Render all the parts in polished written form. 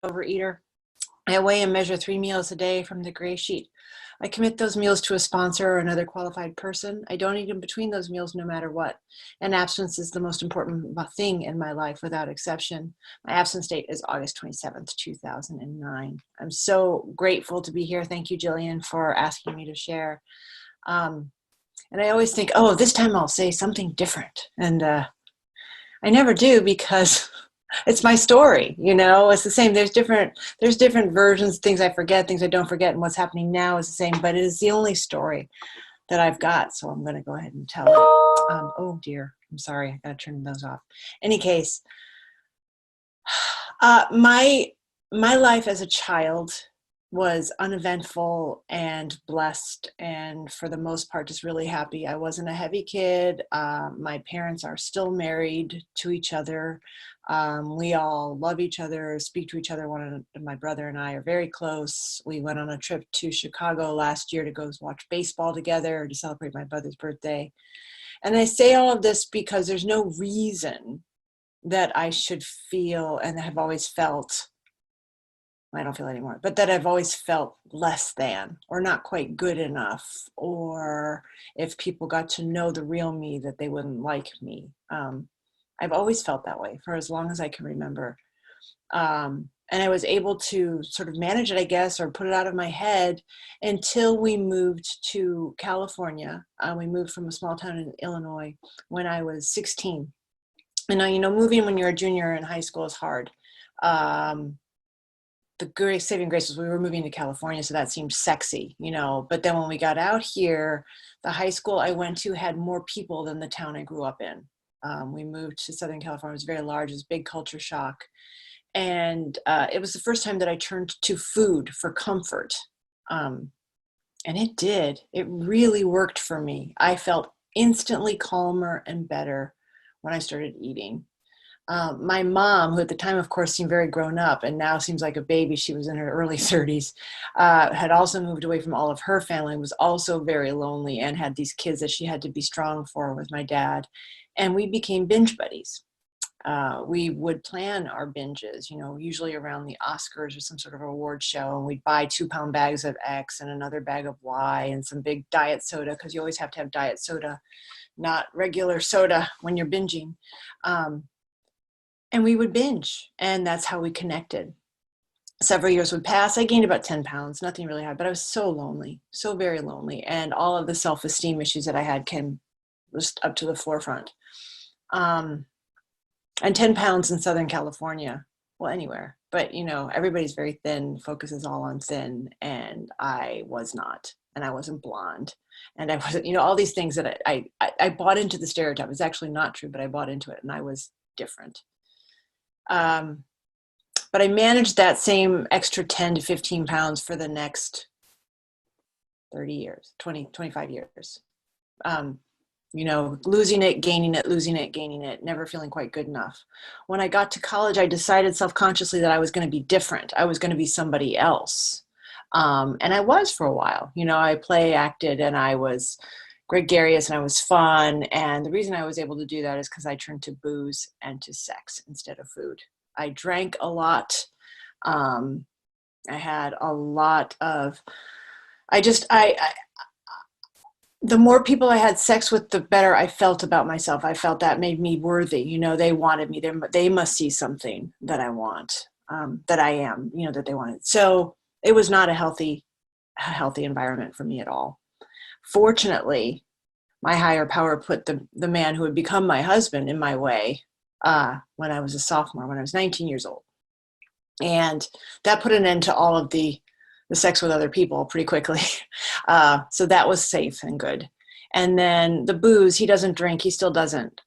overeater. I weigh and measure 3 meals a day from the gray sheet. I commit those meals to a sponsor or another qualified person. I don't eat in between those meals no matter what. And abstinence is the most important thing in my life without exception. My abstinence date is August 27th, 2009. I'm so grateful to be here. Thank you, Jillian, for asking me to share. And I always think, oh, this time I'll say something different. And I never do because it's my story, it's the same. There's different versions, things I forget, things I don't forget, and what's happening now is the same, but it is the only story that I've got. So I'm going to go ahead and tell it. Oh dear, I'm sorry. I got to turn those off. Any case, my life as a child was uneventful and blessed, and for the most part, just really happy. I wasn't a heavy kid. My parents are still married to each other. We all love each other, speak to each other. My brother and I are very close. We went on a trip to Chicago last year to go watch baseball together to celebrate my brother's birthday. And I say all of this because there's no reason that I should feel, and have always felt, I don't feel anymore, but that I've always felt less than or not quite good enough, or if people got to know the real me that they wouldn't like me. I've always felt that way for as long as I can remember. And I was able to sort of manage it, I guess, or put it out of my head until we moved to California. We moved from a small town in Illinois when I was 16. And now, moving when you're a junior in high school is hard. The saving grace was we were moving to California, so that seemed sexy, But then when we got out here, the high school I went to had more people than the town I grew up in. We moved to Southern California. It was very large. It was a big culture shock. And it was the first time that I turned to food for comfort. And it did. It really worked for me. I felt instantly calmer and better when I started eating. My mom, who at the time, of course, seemed very grown up and now seems like a baby, she was in her early 30s, had also moved away from all of her family, was also very lonely, and had these kids that she had to be strong for with my dad. And we became binge buddies. We would plan our binges, usually around the Oscars or some sort of award show, and we'd buy 2-pound bags of X and another bag of Y and some big diet soda, because you always have to have diet soda, not regular soda when you're binging. And we would binge, and that's how we connected. Several years would pass. I gained about 10 pounds, nothing really hard, but I was so lonely, so very lonely. And all of the self-esteem issues that I had came just up to the forefront. And 10 pounds in Southern California, well, anywhere, but everybody's very thin, focuses all on thin. And I was not, and I wasn't blonde. And I wasn't, all these things that I bought into the stereotype. It's actually not true, but I bought into it, and I was different. But I managed that same extra 10 to 15 pounds for the next 30 years, 20, 25 years. Losing it, gaining it, losing it, gaining it, never feeling quite good enough. When I got to college, I decided self-consciously that I was going to be different. I was going to be somebody else. And I was for a while. I acted, and I was gregarious, and I was fun. And the reason I was able to do that is because I turned to booze and to sex instead of food. I drank a lot. I had a lot of, the more people I had sex with, the better I felt about myself. I felt that made me worthy. They wanted me. They must see something that I want, that I am, that they wanted. So it was not a healthy environment for me at all. Fortunately, my higher power put the man who would become my husband in my way when I was a sophomore, when I was 19 years old. And that put an end to all of the sex with other people pretty quickly. So that was safe and good. And then the booze, he doesn't drink, he still doesn't.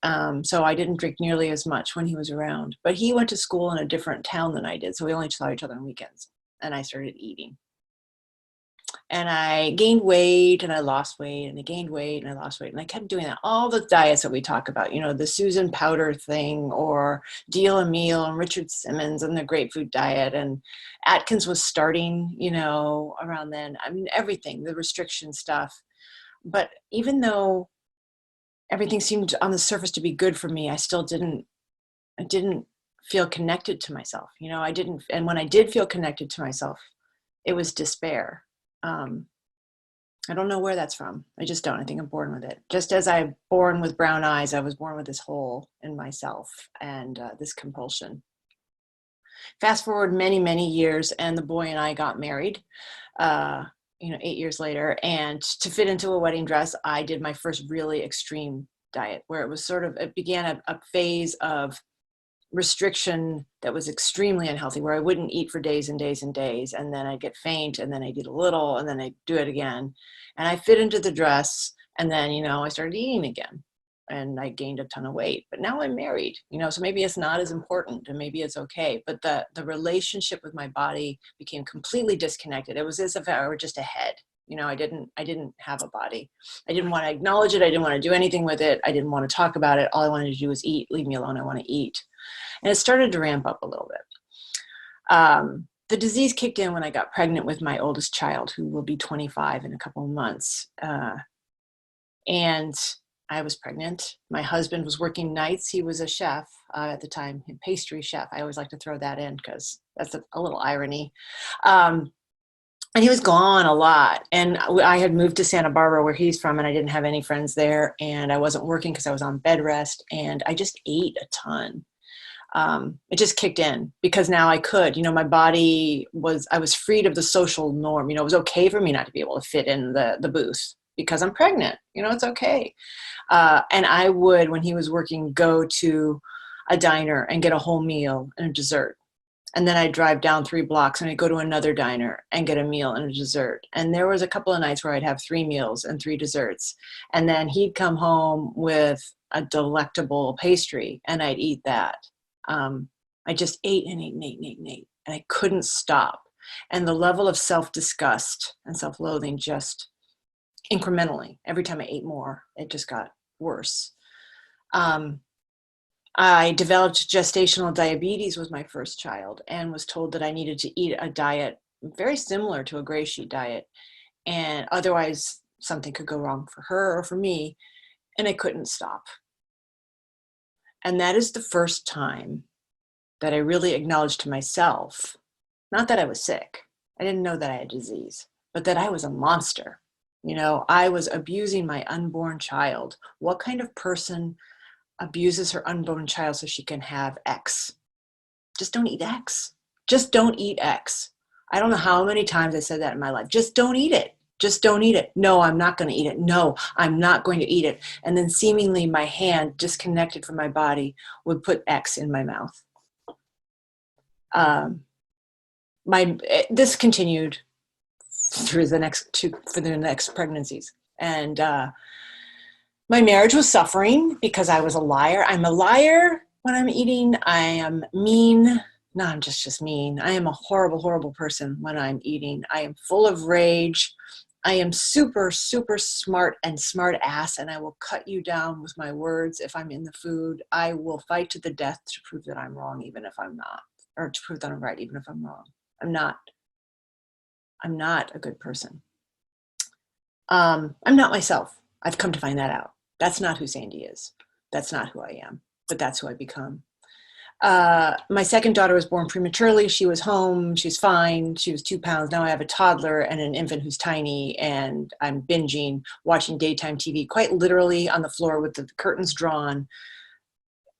So I didn't drink nearly as much when he was around. But he went to school in a different town than I did, so we only saw each other on weekends. And I started eating. And I gained weight, and I lost weight, and I gained weight, and I lost weight. And I kept doing that. All the diets that we talk about, the Susan Powder thing, or Deal a Meal, and Richard Simmons, and the Grapefruit Diet, and Atkins was starting, around then. I mean, everything, the restriction stuff. But even though everything seemed on the surface to be good for me, I didn't feel connected to myself. You know, I didn't, and when I did feel connected to myself, it was despair. I don't know where that's from. I just don't. I think I'm born with it. Just as I'm born with brown eyes, I was born with this hole in myself and this compulsion. Fast forward many, many years, and the boy and I got married, you know, 8 years later. And to fit into a wedding dress, I did my first really extreme diet, where it was sort of, it began a phase of restriction that was extremely unhealthy, where I wouldn't eat for days and days and days, and then I'd get faint, and then I'd eat a little, and then I'd do it again. And I fit into the dress, and then, you know, I started eating again, and I gained a ton of weight. But now I'm married, you know, so maybe it's not as important, and maybe it's okay. But the relationship with my body became completely disconnected. It was as if I were just a head. You know, I didn't have a body. I didn't want to acknowledge it. I didn't want to do anything with it. I didn't want to talk about it. All I wanted to do was eat. Leave me alone. I want to eat. And it started to ramp up a little bit. The disease kicked in when I got pregnant with my oldest child, who will be 25 in a couple of months. And I was pregnant. My husband was working nights. He was a chef at the time, a pastry chef. I always like to throw that in because that's a little irony. And he was gone a lot. And I had moved to Santa Barbara, where he's from, and I didn't have any friends there. And I wasn't working because I was on bed rest. And I just ate a ton. It just kicked in because now I could, you know, my body was, I was freed of the social norm. You know, it was okay for me not to be able to fit in the booth because I'm pregnant, you know, it's okay. And I would, when he was working, go to a diner and get a whole meal and a dessert. And then I'd drive down 3 blocks and I'd go to another diner and get a meal and a dessert. And there was a couple of nights where I'd have 3 meals and 3 desserts. And then he'd come home with a delectable pastry and I'd eat that. I just ate and ate and ate and ate and ate, and I couldn't stop. And the level of self-disgust and self-loathing just incrementally, every time I ate more, it just got worse. I developed gestational diabetes with my first child and was told that I needed to eat a diet very similar to a gray sheet diet. And otherwise something could go wrong for her or for me, and I couldn't stop. And that is the first time that I really acknowledged to myself, not that I was sick, I didn't know that I had disease, but that I was a monster. You know, I was abusing my unborn child. What kind of person abuses her unborn child so she can have X? Just don't eat X. Just don't eat X. I don't know how many times I said that in my life. Just don't eat it. Just don't eat it. No, I'm not going to eat it. No, I'm not going to eat it. And then seemingly my hand, disconnected from my body, would put X in my mouth. This continued through the next pregnancies. And my marriage was suffering because I was a liar. I'm a liar when I'm eating. I am mean. No, I'm just mean. I am a horrible, horrible person when I'm eating. I am full of rage. I am super, super smart and smart ass, and I will cut you down with my words if I'm in the food. I will fight to the death to prove that I'm wrong, even if I'm not, or to prove that I'm right, even if I'm wrong. I'm not a good person. I'm not myself. I've come to find that out. That's not who Sandie is. That's not who I am, but that's who I become. My second daughter was born prematurely. She was home. She's fine. She was 2 pounds. Now I have a toddler and an infant who's tiny, and I'm binging, watching daytime TV, quite literally on the floor with the curtains drawn,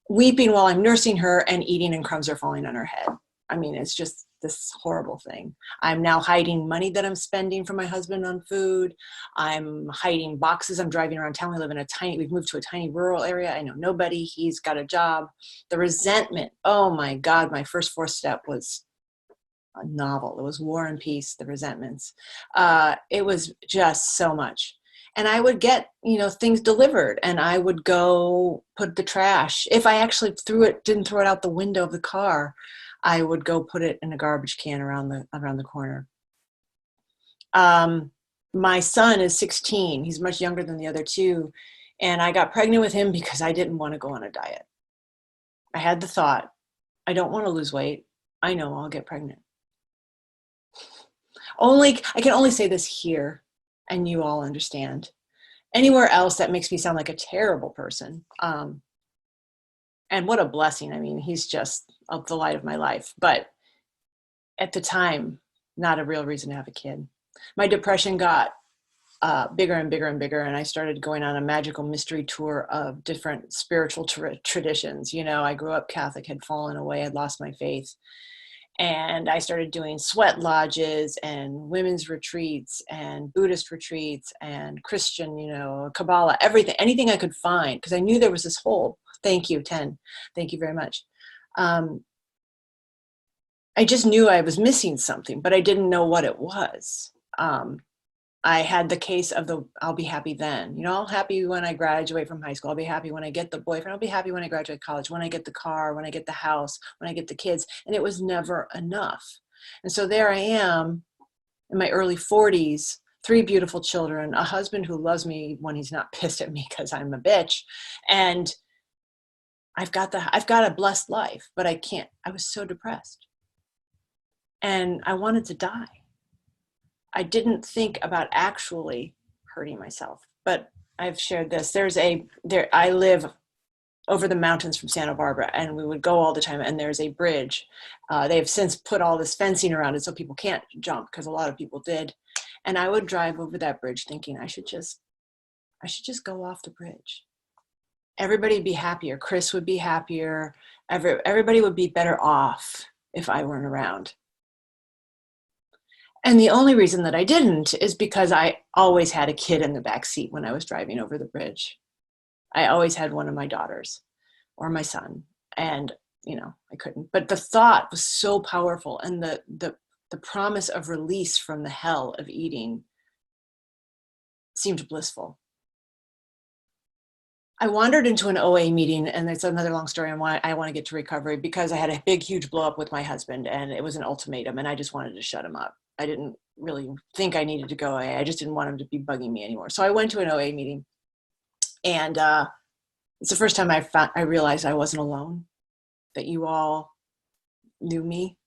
weeping while I'm nursing her, and eating and crumbs are falling on her head. I mean, it's just this horrible thing. I'm now hiding money that I'm spending for my husband on food. I'm hiding boxes. I'm driving around town. We've moved to a tiny rural area. I know nobody. He's got a job. The resentment. Oh my God. My first 4th step was a novel. It was War and Peace, the resentments. It was just so much. And I would get, things delivered, and I would go put the trash. If I actually didn't throw it out the window of the car, I would go put it in a garbage can around the corner. My son is 16. He's much younger than the other 2. And I got pregnant with him because I didn't want to go on a diet. I had the thought, I don't want to lose weight. I know I'll get pregnant. I can only say this here, and you all understand. Anywhere else, that makes me sound like a terrible person. And what a blessing. I mean, he's just the light of my life. But at the time, not a real reason to have a kid. My depression got bigger and bigger and bigger. And I started going on a magical mystery tour of different spiritual traditions. You know, I grew up Catholic, had fallen away, had lost my faith. And I started doing sweat lodges and women's retreats and Buddhist retreats and Christian, you know, Kabbalah, everything, anything I could find, because I knew there was this hole. Thank you, 10. Thank you very much. I just knew I was missing something, but I didn't know what it was. I had the case of I'll be happy then. You know, I'll be happy when I graduate from high school. I'll be happy when I get the boyfriend. I'll be happy when I graduate college, when I get the car, when I get the house, when I get the kids. And it was never enough. And so there I am in my early 40s, 3 beautiful children, a husband who loves me when he's not pissed at me because I'm a bitch. And I've got a blessed life, but I was so depressed. And I wanted to die. I didn't think about actually hurting myself, but I've shared this. I live over the mountains from Santa Barbara, and we would go all the time, and there's a bridge. They have since put all this fencing around it so people can't jump, because a lot of people did. And I would drive over that bridge thinking I should just go off the bridge. Everybody would be happier. Chris would be happier. Everybody would be better off if I weren't around. And the only reason that I didn't is because I always had a kid in the back seat when I was driving over the bridge. I always had one of my daughters or my son, and you know, I couldn't. But the thought was so powerful, and the promise of release from the hell of eating seemed blissful. I wandered into an OA meeting, and it's another long story on why I want to get to recovery, because I had a big, huge blow up with my husband, and it was an ultimatum, and I just wanted to shut him up. I didn't really think I needed to go OA. I just didn't want him to be bugging me anymore. So I went to an OA meeting, and it's the first time I realized I wasn't alone, that you all knew me.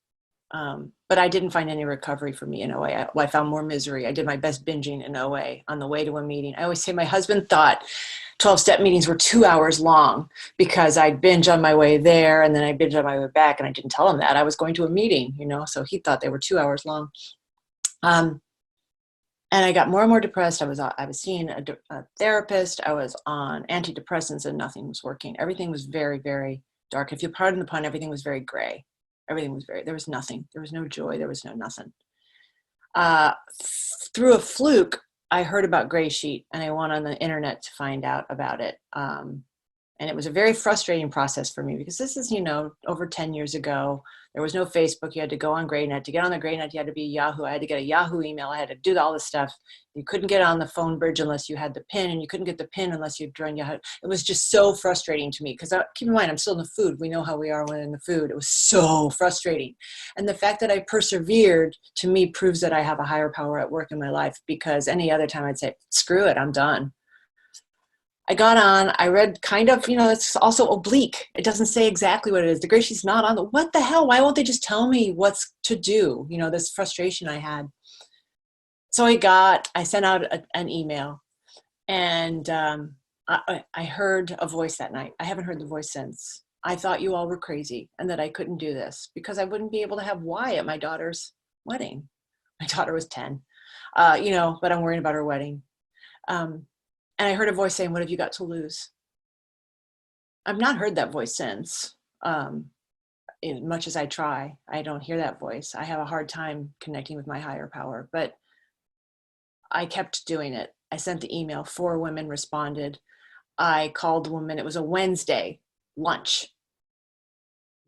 But I didn't find any recovery for me in OA. I found more misery. I did my best binging in OA on the way to a meeting. I always say my husband thought 12-step meetings were 2 hours long because I'd binge on my way there, and then I binge on my way back, and I didn't tell him that. I was going to a meeting, you know, so he thought they were 2 hours long. And I got more and more depressed. I was seeing a therapist. I was on antidepressants, and nothing was working. Everything was very, very dark. If you pardon the pun, everything was very gray. There was nothing. There was no joy. There was no nothing. Through a fluke, I heard about GreySheet, and I went on the internet to find out about it. And it was a very frustrating process for me, because this is, you know, over 10 years ago. There was no Facebook. You had to go on GreyNet. To get on the GreyNet, you had to be Yahoo. I had to get a Yahoo email. I had to do all this stuff. You couldn't get on the phone bridge unless you had the PIN, and you couldn't get the PIN unless you joined Yahoo. It was just so frustrating to me, because keep in mind, I'm still in the food. We know how we are when in the food. It was so frustrating. And the fact that I persevered, to me, proves that I have a higher power at work in my life, because any other time I'd say, screw it, I'm done. I got on, I read kind of, you know, it's also oblique. It doesn't say exactly what it is. The GreySheet's not on what the hell? Why won't they just tell me what's to do? You know, this frustration I had. So I sent out an email, and I heard a voice that night. I haven't heard the voice since. I thought you all were crazy, and that I couldn't do this because I wouldn't be able to have Y at my daughter's wedding. My daughter was 10, you know, but I'm worried about her wedding. And I heard a voice saying, what have you got to lose? I've not heard that voice since. As much as I try, I don't hear that voice. I have a hard time connecting with my higher power, but I kept doing it. I sent the email. 4 women responded. I called the woman. It was a Wednesday lunch.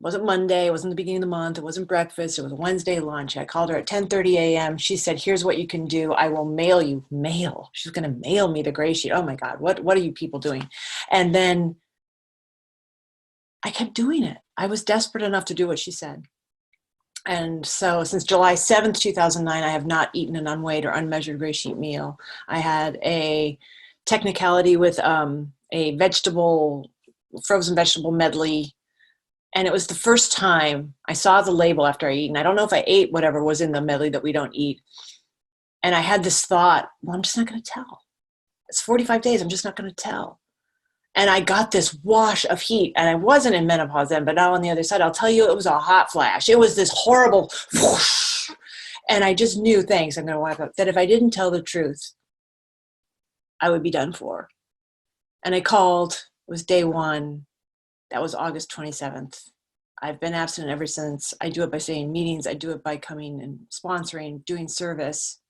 It wasn't Monday. It wasn't the beginning of the month. It wasn't breakfast. It was a Wednesday lunch. I called her at 10:30 a.m. She said, here's what you can do. I will mail you. Mail. She's going to mail me the GreySheet. Oh my God. What are you people doing? And then I kept doing it. I was desperate enough to do what she said. And so since July 7th, 2009, I have not eaten an unweighed or unmeasured GreySheet meal. I had a technicality with a frozen vegetable medley. And it was the first time I saw the label after I eat. And I don't know if I ate whatever was in the medley that we don't eat. And I had this thought, well, I'm just not going to tell. It's 45 days. I'm just not going to tell. And I got this wash of heat, and I wasn't in menopause then, but now on the other side, I'll tell you, it was a hot flash. It was this horrible whoosh. And I just knew, thanks, I'm going to wipe up, that if I didn't tell the truth, I would be done for. And I called, it was day one. That was August 27th. I've been abstinent ever since. I do it by saying meetings. I do it by coming and sponsoring, doing service.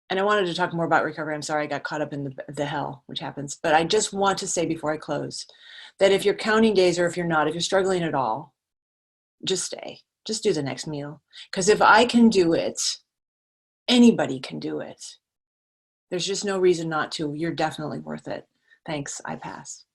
And I wanted to talk more about recovery. I'm sorry I got caught up in the hell, which happens. But I just want to say before I close that if you're counting days or if you're not, if you're struggling at all, just stay. Just do the next meal. Because if I can do it, anybody can do it. There's just no reason not to. You're definitely worth it. Thanks. I pass.